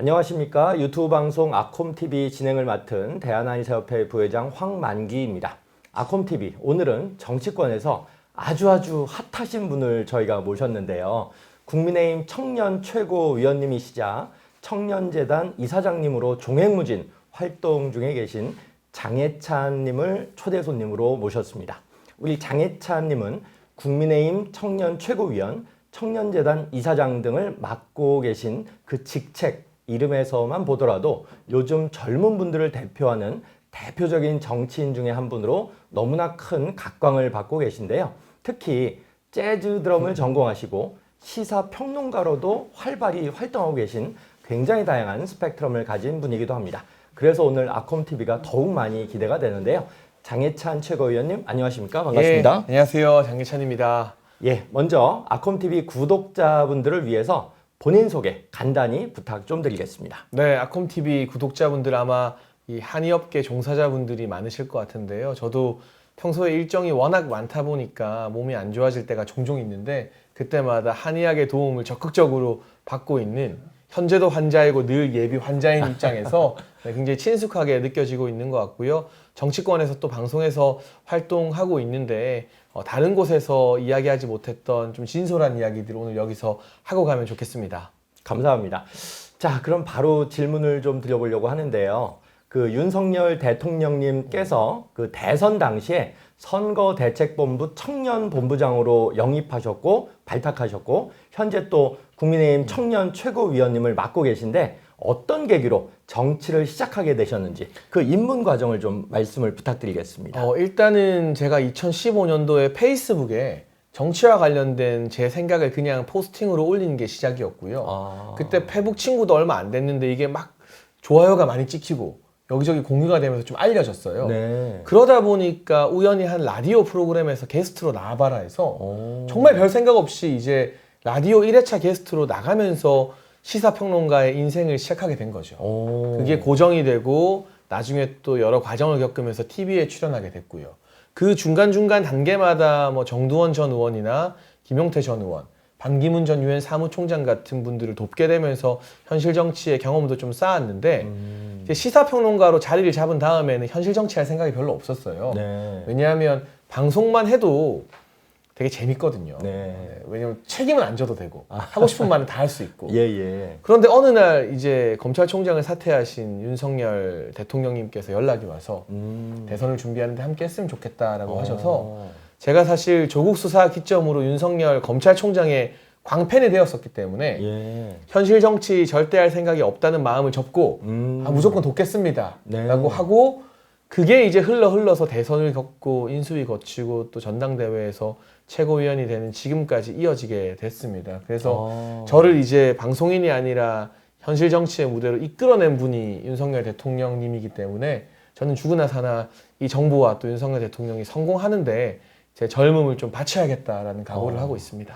안녕하십니까. 유튜브 방송 아콤TV 진행을 맡은 대한한의사협회 부회장 황만기입니다. 아콤TV, 오늘은 정치권에서 아주 핫하신 분을 저희가 모셨는데요. 국민의힘 청년 최고위원님이시자 청년재단 이사장님으로 종횡무진 활동 중에 계신 장해찬님을 초대 손님으로 모셨습니다. 우리 장해찬님은 국민의힘 청년 최고위원, 청년재단 이사장 등을 맡고 계신 그 직책 이름에서만 보더라도 요즘 젊은 분들을 대표하는 대표적인 정치인 중에 한 분으로 너무나 큰 각광을 받고 계신데요. 특히 재즈 드럼을 전공하시고 시사평론가로도 활발히 활동하고 계신 굉장히 다양한 스펙트럼을 가진 분이기도 합니다. 그래서 오늘 아콤TV가 더욱 많이 기대가 되는데요. 장해찬 최고위원님 안녕하십니까? 반갑습니다. 예, 안녕하세요. 장해찬입니다. 예, 먼저 아콤TV 구독자분들을 위해서 본인 소개 간단히 부탁 좀 드리겠습니다. 네, 아콤TV 구독자분들 아마 이 한의업계 종사자분들이 많으실 것 같은데요. 저도 평소에 일정이 워낙 많다 보니까 몸이 안 좋아질 때가 종종 있는데 그때마다 한의학의 도움을 적극적으로 받고 있는 현재도 환자이고 늘 예비 환자인 입장에서 굉장히 친숙하게 느껴지고 있는 것 같고요. 정치권에서 또 방송에서 활동하고 있는데 다른 곳에서 이야기하지 못했던 좀 진솔한 이야기들 오늘 여기서 하고 가면 좋겠습니다. 감사합니다. 자, 그럼 바로 질문을 좀 드려보려고 하는데요. 그 윤석열 대통령님께서 그 대선 당시에 선거대책본부 청년본부장으로 영입하셨고 발탁하셨고 현재 또 국민의힘 청년 최고위원님을 맡고 계신데 어떤 계기로 정치를 시작하게 되셨는지 그 입문 과정을 좀 말씀을 부탁드리겠습니다. 일단은 제가 2015년도에 페이스북에 정치와 관련된 제 생각을 그냥 포스팅으로 올리는 게 시작이었고요. 그때 페북 친구도 얼마 안 됐는데 이게 막 좋아요가 많이 찍히고 여기저기 공유가 되면서 좀 알려졌어요. 네. 그러다 보니까 우연히 한 라디오 프로그램에서 게스트로 나와봐라 해서 정말 별 생각 없이 이제 라디오 1회차 게스트로 나가면서 시사평론가의 인생을 시작하게 된 거죠. 그게 고정이 되고 나중에 또 여러 과정을 겪으면서 TV에 출연하게 됐고요. 그 중간중간 단계마다 뭐 정두원 전 의원이나 김용태 전 의원, 반기문 전 유엔 사무총장 같은 분들을 돕게 되면서 현실 정치의 경험도 좀 쌓았는데 이제 시사평론가로 자리를 잡은 다음에는 현실 정치할 생각이 별로 없었어요. 네. 왜냐하면 방송만 해도 되게 재밌거든요. 네. 왜냐면 책임은 안 져도 되고 하고 싶은 말은 다 할 수 있고. 예. 그런데 어느 날 이제 검찰총장을 사퇴하신 윤석열 대통령님께서 연락이 와서 대선을 준비하는데 함께 했으면 좋겠다라고 하셔서 제가 사실 조국 수사 기점으로 윤석열 검찰총장의 광팬이 되었었기 때문에 현실 정치 절대 할 생각이 없다는 마음을 접고 무조건 돕겠습니다 라고 하고 그게 이제 흘러서 대선을 겪고 인수위 거치고 또 전당대회에서 최고위원이 되는 지금까지 이어지게 됐습니다. 그래서 저를 이제 방송인이 아니라 현실 정치의 무대로 이끌어낸 분이 윤석열 대통령님이기 때문에 저는 죽으나 사나 이 정부와 또 윤석열 대통령이 성공하는데 제 젊음을 좀 바쳐야겠다라는 각오를 하고 있습니다.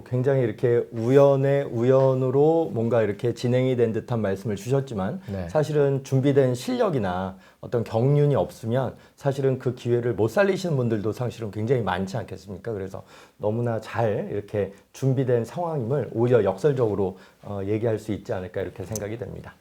굉장히 이렇게 우연의 우연으로 뭔가 이렇게 진행이 된 듯한 말씀을 주셨지만 사실은 준비된 실력이나 어떤 경륜이 없으면 사실은 그 기회를 못 살리시는 분들도 사실은 굉장히 많지 않겠습니까? 그래서 너무나 잘 이렇게 준비된 상황임을 오히려 역설적으로 얘기할 수 있지 않을까 이렇게 생각이 됩니다.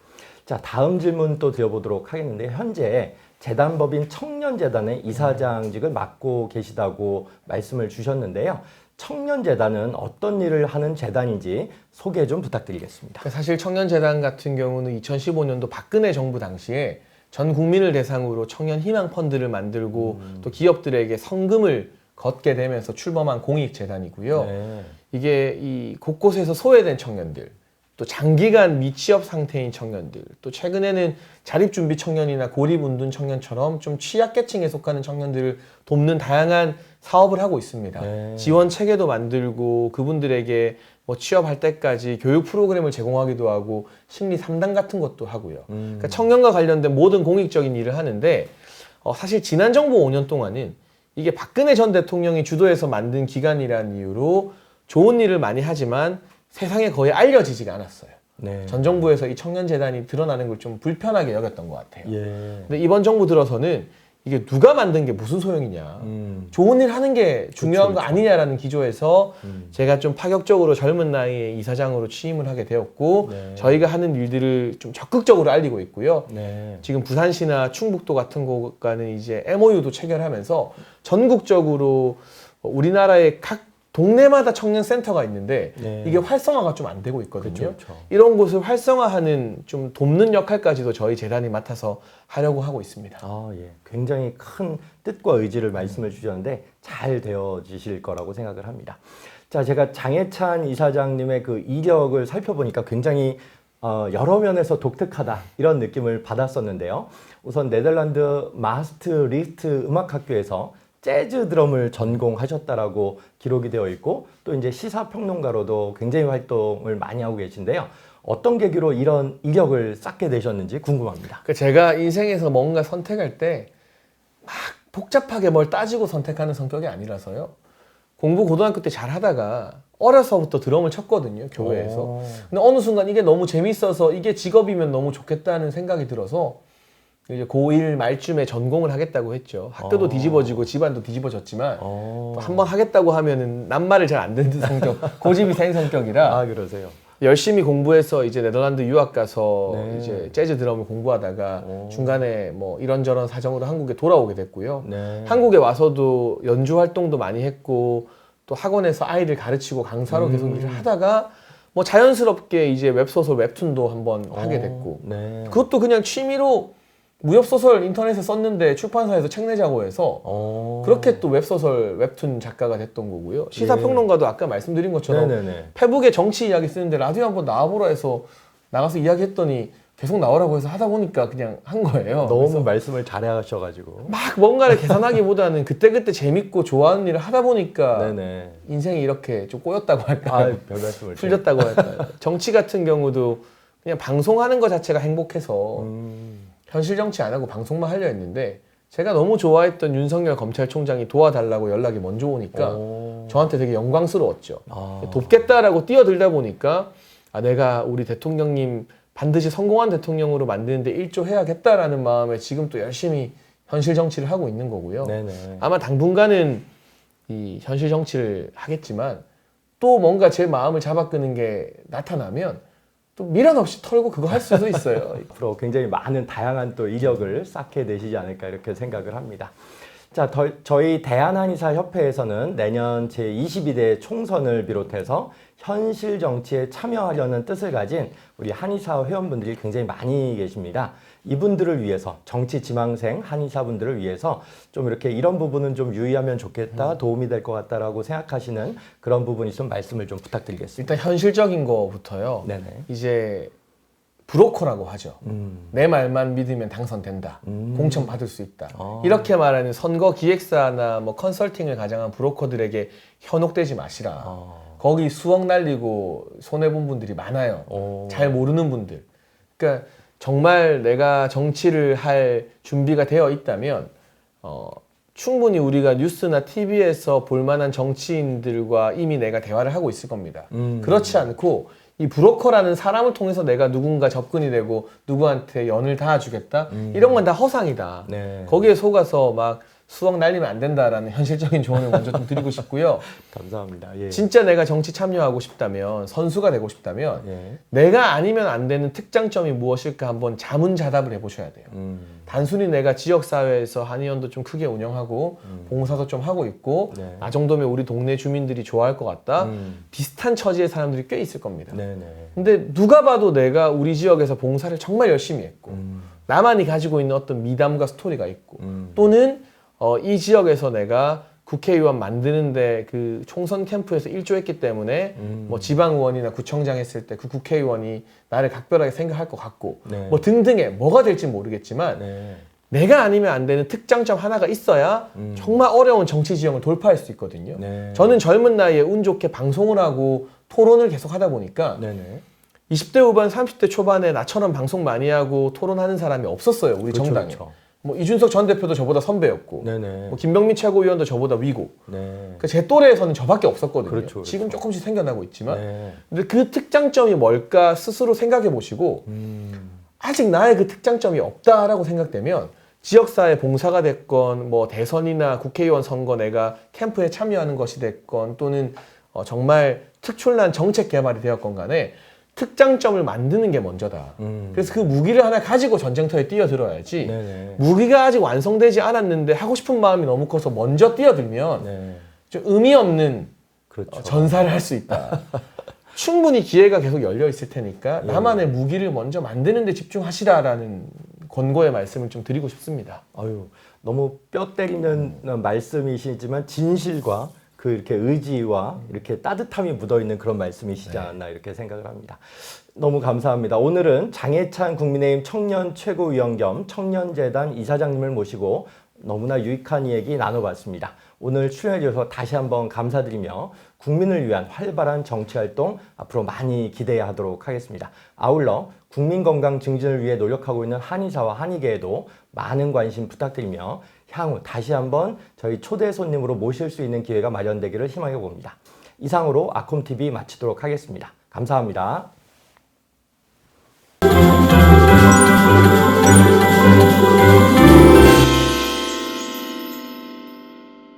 자, 다음 질문 또 드려보도록 하겠는데 현재 재단법인 청년재단의 이사장직을 맡고 계시다고 말씀을 주셨는데요. 청년재단은 어떤 일을 하는 재단인지 소개 좀 부탁드리겠습니다. 사실 청년재단 같은 경우는 2015년도 박근혜 정부 당시에 전 국민을 대상으로 청년 희망 펀드를 만들고 또 기업들에게 성금을 걷게 되면서 출범한 공익재단이고요. 이게 이 곳곳에서 소외된 청년들, 또 장기간 미취업 상태인 청년들, 또 최근에는 자립준비 청년이나 고립운둔 청년처럼 좀 취약계층에 속하는 청년들을 돕는 다양한 사업을 하고 있습니다. 지원 체계도 만들고 그분들에게 뭐 취업할 때까지 교육 프로그램을 제공하기도 하고 심리 상담 같은 것도 하고요. 그러니까 청년과 관련된 모든 공익적인 일을 하는데 사실 지난 정부 5년 동안은 이게 박근혜 전 대통령이 주도해서 만든 기관이라는 이유로 좋은 일을 많이 하지만 세상에 거의 알려지지가 않았어요. 전 정부에서 이 청년재단이 드러나는 걸 좀 불편하게 여겼던 것 같아요. 근데 이번 정부 들어서는 이게 누가 만든 게 무슨 소용이냐. 좋은 일 하는 게 중요한 거 아니냐라는 기조에서 제가 좀 파격적으로 젊은 나이에 이사장으로 취임을 하게 되었고 네. 저희가 하는 일들을 좀 적극적으로 알리고 있고요. 네. 지금 부산시나 충북도 같은 곳과는 이제 MOU도 체결하면서 전국적으로 우리나라의 각 동네마다 청년 센터가 있는데 네. 이게 활성화가 좀 안 되고 있거든요. 그렇죠. 이런 곳을 활성화하는 좀 돕는 역할까지도 저희 재단이 맡아서 하려고 하고 있습니다. 아, 예. 굉장히 큰 뜻과 의지를 말씀을 주셨는데 잘 되어지실 거라고 생각을 합니다. 자, 제가 장해찬 이사장님의 그 이력을 살펴보니까 굉장히 여러 면에서 독특하다 이런 느낌을 받았었는데요. 우선 네덜란드 마스트리히트 음악학교에서 재즈 드럼을 전공하셨다라고 기록이 되어 있고 또 이제 시사평론가로도 굉장히 활동을 많이 하고 계신데요. 어떤 계기로 이런 이력을 쌓게 되셨는지 궁금합니다. 그러니까 제가 인생에서 뭔가 선택할 때 막 복잡하게 뭘 따지고 선택하는 성격이 아니라서요. 공부 고등학교 때 잘 하다가 어려서부터 드럼을 쳤거든요, 교회에서. 근데 어느 순간 이게 너무 재밌어서 이게 직업이면 너무 좋겠다는 생각이 들어서 이제 고1 말쯤에 전공을 하겠다고 했죠. 학교도 뒤집어지고 집안도 뒤집어졌지만 한번 하겠다고 하면은 낱말을 잘 안 듣는 성격, 고집이 센 성격이라 아, 그러세요. 열심히 공부해서 이제 네덜란드 유학 가서 네. 이제 재즈 드럼을 공부하다가 중간에 뭐 이런저런 사정으로 한국에 돌아오게 됐고요. 네. 한국에 와서도 연주 활동도 많이 했고 또 학원에서 아이들 가르치고 강사로 계속 일을 하다가 뭐 자연스럽게 이제 웹소설 웹툰도 한번 하게 됐고 네. 그것도 그냥 취미로 무협소설 인터넷에 썼는데 출판사에서 책 내자고 해서 그렇게 또 웹소설 웹툰 작가가 됐던 거고요. 시사평론가도 아까 말씀드린 것처럼 네네네. 페북에 정치 이야기 쓰는데 라디오 한번 나와보라 해서 나가서 이야기했더니 계속 나오라고 해서 하다 보니까 그냥 한 거예요. 너무 말씀을 잘하셔가지고. 막 뭔가를 계산하기보다는 그때그때 재밌고 좋아하는 일을 하다 보니까 네네. 인생이 이렇게 좀 꼬였다고 할까요? 아, 별 말씀을. 풀렸다고 할까요? 정치 같은 경우도 그냥 방송하는 것 자체가 행복해서 현실 정치 안 하고 방송만 하려 했는데 제가 너무 좋아했던 윤석열 검찰총장이 도와달라고 연락이 먼저 오니까 저한테 되게 영광스러웠죠. 돕겠다라고 뛰어들다 보니까 내가 우리 대통령님 반드시 성공한 대통령으로 만드는데 일조해야겠다라는 마음에 지금 또 열심히 현실 정치를 하고 있는 거고요. 네네. 아마 당분간은 이 현실 정치를 하겠지만 또 뭔가 제 마음을 잡아끄는 게 나타나면 또 미련 없이 털고 그거 할 수도 있어요. 앞으로 굉장히 많은 다양한 또 이력을 쌓게 되시지 않을까 이렇게 생각을 합니다. 자, 저희 대한한의사협회에서는 내년 제22대 총선을 비롯해서 현실 정치에 참여하려는 뜻을 가진 우리 한의사 회원분들이 굉장히 많이 계십니다. 이분들을 위해서 정치 지망생 한의사분들을 위해서 좀 이렇게 이런 부분은 좀 유의하면 좋겠다, 도움이 될 것 같다라고 생각하시는 그런 부분이 있으면 말씀을 좀 부탁드리겠습니다. 일단 현실적인 거부터요. 네네. 이제 브로커라고 하죠. 내 말만 믿으면 당선된다. 공천 받을 수 있다. 이렇게 말하는 선거 기획사나 뭐 컨설팅을 가장한 브로커들에게 현혹되지 마시라. 거기 수억 날리고 손해본 분들이 많아요. 잘 모르는 분들. 그러니까 정말 내가 정치를 할 준비가 되어 있다면 충분히 우리가 뉴스나 TV에서 볼만한 정치인들과 이미 내가 대화를 하고 있을 겁니다. 그렇지 않고 이 브로커라는 사람을 통해서 내가 누군가 접근이 되고 누구한테 연을 닿아주겠다? 이런 건 다 허상이다. 네. 거기에 속아서 막 수억 날리면 안 된다라는 현실적인 조언을 먼저 좀 드리고 싶고요. 감사합니다. 예. 진짜 내가 정치 참여하고 싶다면, 선수가 되고 싶다면 예. 내가 아니면 안 되는 특장점이 무엇일까 한번 자문자답을 해보셔야 돼요. 단순히 내가 지역사회에서 한의원도 좀 크게 운영하고 봉사도 좀 하고 있고 네. 나 정도면 우리 동네 주민들이 좋아할 것 같다. 비슷한 처지의 사람들이 꽤 있을 겁니다. 네네. 근데 누가 봐도 내가 우리 지역에서 봉사를 정말 열심히 했고 나만이 가지고 있는 어떤 미담과 스토리가 있고 또는 이 지역에서 내가 국회의원 만드는데 그 총선 캠프에서 일조했기 때문에 뭐 지방의원이나 구청장 했을 때 그 국회의원이 나를 각별하게 생각할 것 같고 네. 뭐 등등의 뭐가 될지 모르겠지만 네. 내가 아니면 안 되는 특장점 하나가 있어야 정말 어려운 정치 지형을 돌파할 수 있거든요. 네. 저는 젊은 나이에 운 좋게 방송을 하고 토론을 계속 하다 보니까 네네. 20대 후반 30대 초반에 나처럼 방송 많이 하고 토론하는 사람이 없었어요. 우리 그렇죠, 정당에. 그렇죠. 뭐 이준석 전 대표도 저보다 선배였고 네네. 뭐 김병민 최고위원도 저보다 위고 네. 그러니까 제 또래에서는 저밖에 없었거든요. 그렇죠. 지금 조금씩 생겨나고 있지만 네. 근데 그 특장점이 뭘까 스스로 생각해 보시고 아직 나의 그 특장점이 없다라고 생각되면 지역사회 봉사가 됐건 뭐 대선이나 국회의원 선거 내가 캠프에 참여하는 것이 됐건 또는 정말 특출난 정책 개발이 되었건 간에 특장점을 만드는 게 먼저다. 그래서 그 무기를 하나 가지고 전쟁터에 뛰어들어야지 네네. 무기가 아직 완성되지 않았는데 하고 싶은 마음이 너무 커서 먼저 뛰어들면 네. 좀 의미 없는 그렇죠. 전사를 할 수 있다. 충분히 기회가 계속 열려 있을 테니까 나만의 무기를 먼저 만드는 데 집중하시라라는 권고의 말씀을 좀 드리고 싶습니다. 아유, 너무 뼈 때리는 말씀이시지만 진실과 그 이렇게 의지와 이렇게 따뜻함이 묻어 있는 그런 말씀이시지 않았나 이렇게 생각을 합니다. 너무 감사합니다. 오늘은 장해찬 국민의힘 청년 최고위원 겸 청년재단 이사장님을 모시고 너무나 유익한 이야기 나눠봤습니다. 오늘 출연해 주셔서 다시 한번 감사드리며 국민을 위한 활발한 정치활동 앞으로 많이 기대하도록 하겠습니다. 아울러 국민 건강 증진을 위해 노력하고 있는 한의사와 한의계에도 많은 관심 부탁드리며 향후 다시 한번 저희 초대 손님으로 모실 수 있는 기회가 마련되기를 희망해 봅니다. 이상으로 아콤TV 마치도록 하겠습니다. 감사합니다.